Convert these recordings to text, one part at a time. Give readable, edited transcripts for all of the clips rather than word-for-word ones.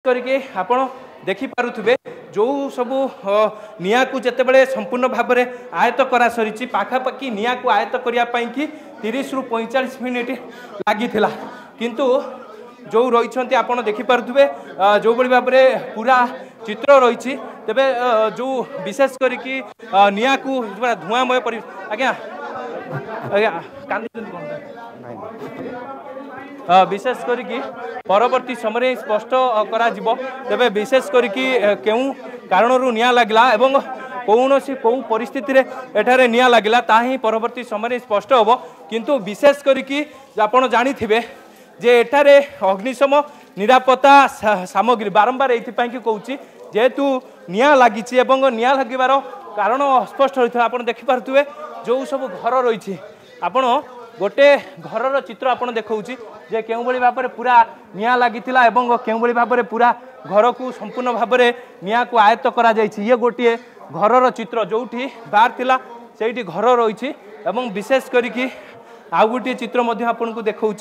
करके आपण देखि पारुथिबे जो सब निया को जेतेबेले संपूर्ण भाव में आयत्त करा सरी पाखापाखि निया को आयत्त करिया पई कि 30 रु 45 मिनिट लागी थिला किंतु जो रही आपड़ देखिपे जो भाई भाव में पूरा चित्र रही तेबे जो विशेष करके निया को धुआंमय आज्ञा विशेष करके परवर्ती समय स्पष्ट करा तेबे विशेष करके केउ कारण निया लगला एवं कौन सी कौ परिस्थिति रे एठारे निया लगला ताही परवर्ती समय स्पष्ट होबो किंतु विशेष करके आपण जानी थिबे जे एठारे अग्निशम निरापत्ता सामग्री बारंबार एथि कि कहूँ जेहेतु निया लगी निया लगिबार कारण अस्पष्ट होता आप देखिपे जो सब घर रही आपण गोटे घर चित्र आपड़ देखा जे केउ भली भाव में पूरा निया लगी केउ भली भाव में पूरा घर को संपूर्ण भाव में निया को आयत्त करा जायछि ये गोटे घर चित्र जोठी बाहर थिला सेठी घर रही विशेष करके आउ गोटे चित्र आपन को देखा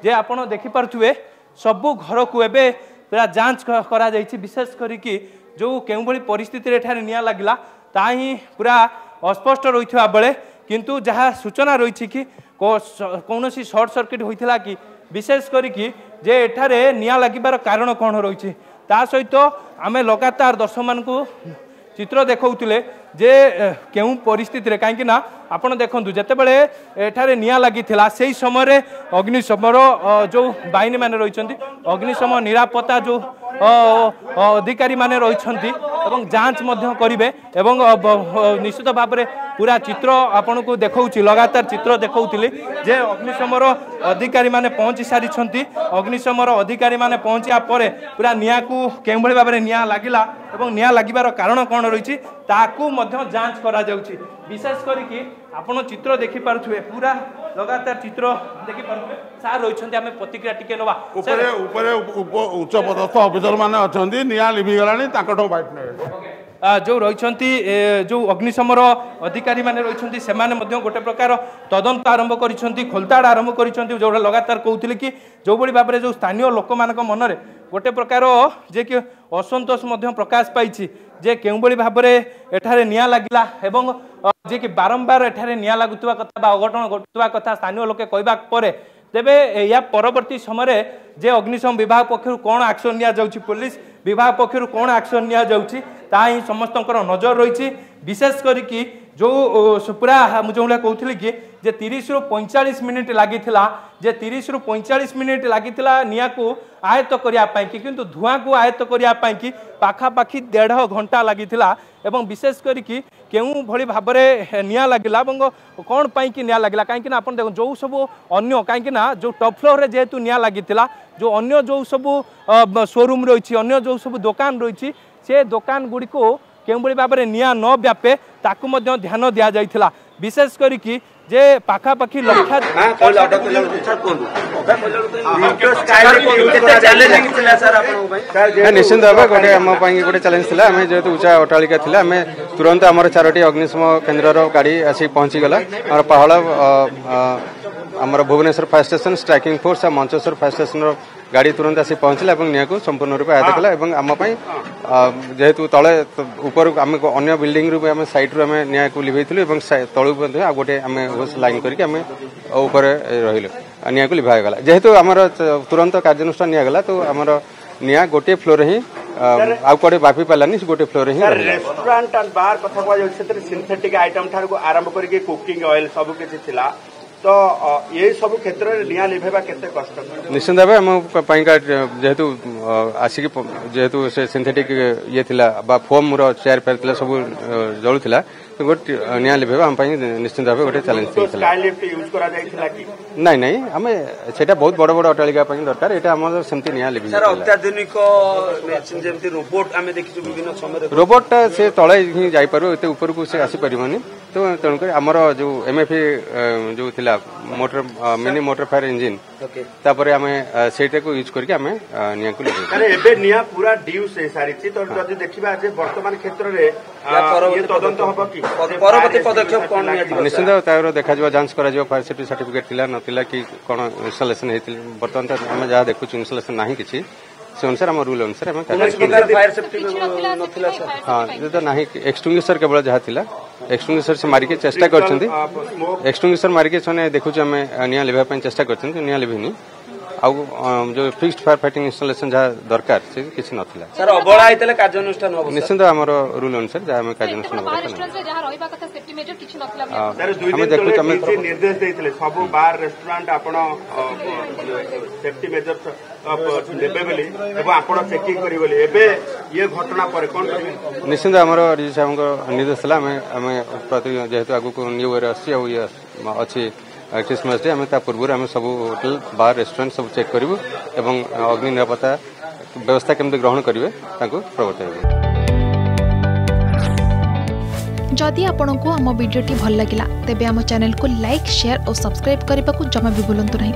जे आपड़ देखिपे सबू घर को एबे पूरा जांच करा जायछि विशेष करके जो केउ भली परिस्थिति एठारे निया लगला ताही पूरा अस्पष्ट रही बेले किंतु जहाँ सूचना रही कि कौन सी सर्ट सर्किट होता कि विशेष करके जे एठारे निया लगिबार कारण कौन रही सहित आम लगातार दर्शक मान चित्र देखौतिले जे केउ परिस्थिति कहीं आपड़ देखु जितेबले एठारे निया लगी से समय अग्निशमर जो बाहिनी माने रही अग्निशम निरापत्ता जो अधिकारी माने रही जांच करेंगे निश्चित भाव में पूरा चित्र आपन को देखा लगातार चित्र देखौतिले जे अग्निशमर अधिकारी माने पहुंची सारी अग्निशमर अधिकारी माने पहुंचा पर पूरा निया को केउ भली भाव में निया लगिला एवं निया लगिबार कारण कौन रही ताकू जांच करा जाउछि विशेष करके आपण चित्र देखि पारुथुबे पूरा लगातार चित्र देखि पारुथुबे सार रहिछन्ते आमे प्रतिक्रिया टिके नबा ऊपर ऊपर उच्च पदस्थ ऑफिसर माने अछन्ती निया लिभि गलानी ताकठो बाइट ने जो रही जो अग्निशमर अधिकारी माने रही से गोटे प्रकार तदंत आरंभ करिसेंती खोलताड़ आरंभ करिसेंती जो लगातार कहते कि जो भाई भाव में जो स्थानीय लोक मान मनरे गोटे प्रकार जे कि असंतोष प्रकाश पाई जे केउ भली भाव में एठारे निया लगिला एवं जे कि बारंबार एठारे निया लागुवा कथा अघटन घटुवा कथा स्थानीय लोके कहबा परे तेबे या परवर्ती समय जे अग्निशम विभाग पक्षर कौन एक्शन निया जाउछि पुलिस विभाग पक्षर कौन एक्शन निया जाउछि ताही समस्त नजर रही विशेष करके जो पूरा जो कहते कि जे 30 रु 45 मिनिट लगी जे 30 रु 45 मिनिट लगी निया को आयत्त करने किंतु धुआं को आयत्त करने पाखापाखि 1.5 घंटा लगी एवं विशेष करके केउ भली भाव में निया लगिला कौन पाई निया लगिला कहीं आप देख जो सब अन्य कहीं जो टॉप फ्लोर रे जेहेतु निया लगी जो अन्य जो सब शोरूम रही अन्य जो सब दुकान रही से दुकान गुड़ी को केउ भली भाव में निया न व्यापे ताकू मध्य ध्यान दि जाइथिला विशेष करके जे पाखापाखि लक्ष्य निश्चिंत भाव गोटे आम गोटे चैलेंज थी आम जेहेतु उच्चा अट्टालिका थी आम तुरंत आम 4टी अग्निशम केन्द्र गाड़ी आसी पहुंचीगला आम पाहला आमर Bhubaneswar fire station striking force और मंचेश्वर फायर स्टेशन गाड़ी तुरंत आसी पहुंचला निया को संपूर्ण रूप आयत्त कला आम जेहेतु तले ऊपर आम अन्य बिल्डिंग रू आम साइड रू आम निया को लिभेलु तलू गोटे आम होस लाइन करके आम ऊपर रही निया को लिभागला जेहेतु आमर तुरंत कार्यानुष्ठान निगला तो आमर निया गोटे फ्लोर ही आउ कड़े बापी पालानी गोटे फ्लोर ही रेस्टोरेंट एंड बार कथा कहते सिंथेटिक आइटम ठार आरंभ करके कुकिंग ऑयल सब किसी थिला तो ये सब क्षेत्र में निया लिभेबा केते कष्ट निश्चित भाव आम जेहेतु आसिक जेहेतु से सिंथेटिक ये थिला बा फोम रो चेयर फेर थिला सब जळुथिला तो गोटे निया लिभेबा हम निश्चित भाव गोटे चैलेंज थिला यूज करा जाइथिला कि नहीं नहीं आम सेटा बहुत बड़ बड़ अट्टालिका दरकार एटा हमर सेमती निया लिभि सर अत्याधुनिक मेशिन जेमती रोबोट आमे देखिछु विभिन्न समय रोबोट से तळे ही जाई पारो एते ऊपर को से आसी परिबनी तो तेणुक आमर जो एमएफई जो थिला motor mini motor fire engine तापर आम सेटा को यूज करके आम निया को अरे एबे निया पूरा ड्यूस हे सारी तो जदि देखिबा जे वर्तमान क्षेत्र रे ये तदंत होबो कि परवर्ती पदक्षेप कोन निया निश्चित तार देखा जवा जांच करा जवा फायर सेफ्टी सर्टिफिकेट थिला नथिला कि कोन इंस्टॉलेशन हेतिल वर्तमान आम जहाँ देखु इंस्टॉलेशन नाही किछि से अनुसार आम रूल अनुसार आम हाँ तो ना एक्सटिंग्विशर केवल जहाँ था एक्सटिंग्विशर से मारिके चेष्टा कर एक्सटिंग्विशर मारिके से देखुचे आम निआं लिभाई चेष्टा कर निआं लिभिनी आउ जो फिक्स्ड फायर फाइटिंग इंस्टॉलेशन जहाँ दरकार से किसी नथिला सर अबला आइतले कार्यानुष्ठान हो निश्चित आमर रूल अनुसार जहाँ आम कार्यानुष्ठान निर्देश देइतले सब बार रेस्टोरेंट आपण सेफ्टी मेजर्स देबे बोली एवं आपण चेकिंग करी बोली एबे ये घटना पर कोन निश्चित आमर डीजी साहब निर्देश था आम प्रति जेहेतु आगु न्यू ईयर अच्छी क्रिसमस डे आम पूर्व आम सब होटेल बार रेस्टोरेंट सब चेक करूँ एवं अग्नि निरापत्ता व्यवस्था केमती ग्रहण करेंगे प्रवर्तन। जदि आपंक आम भिडी भल लगा तेब आम चैनल को लाइक शेयर और सब्सक्राइब करने को जमा भी भूलु नहीं।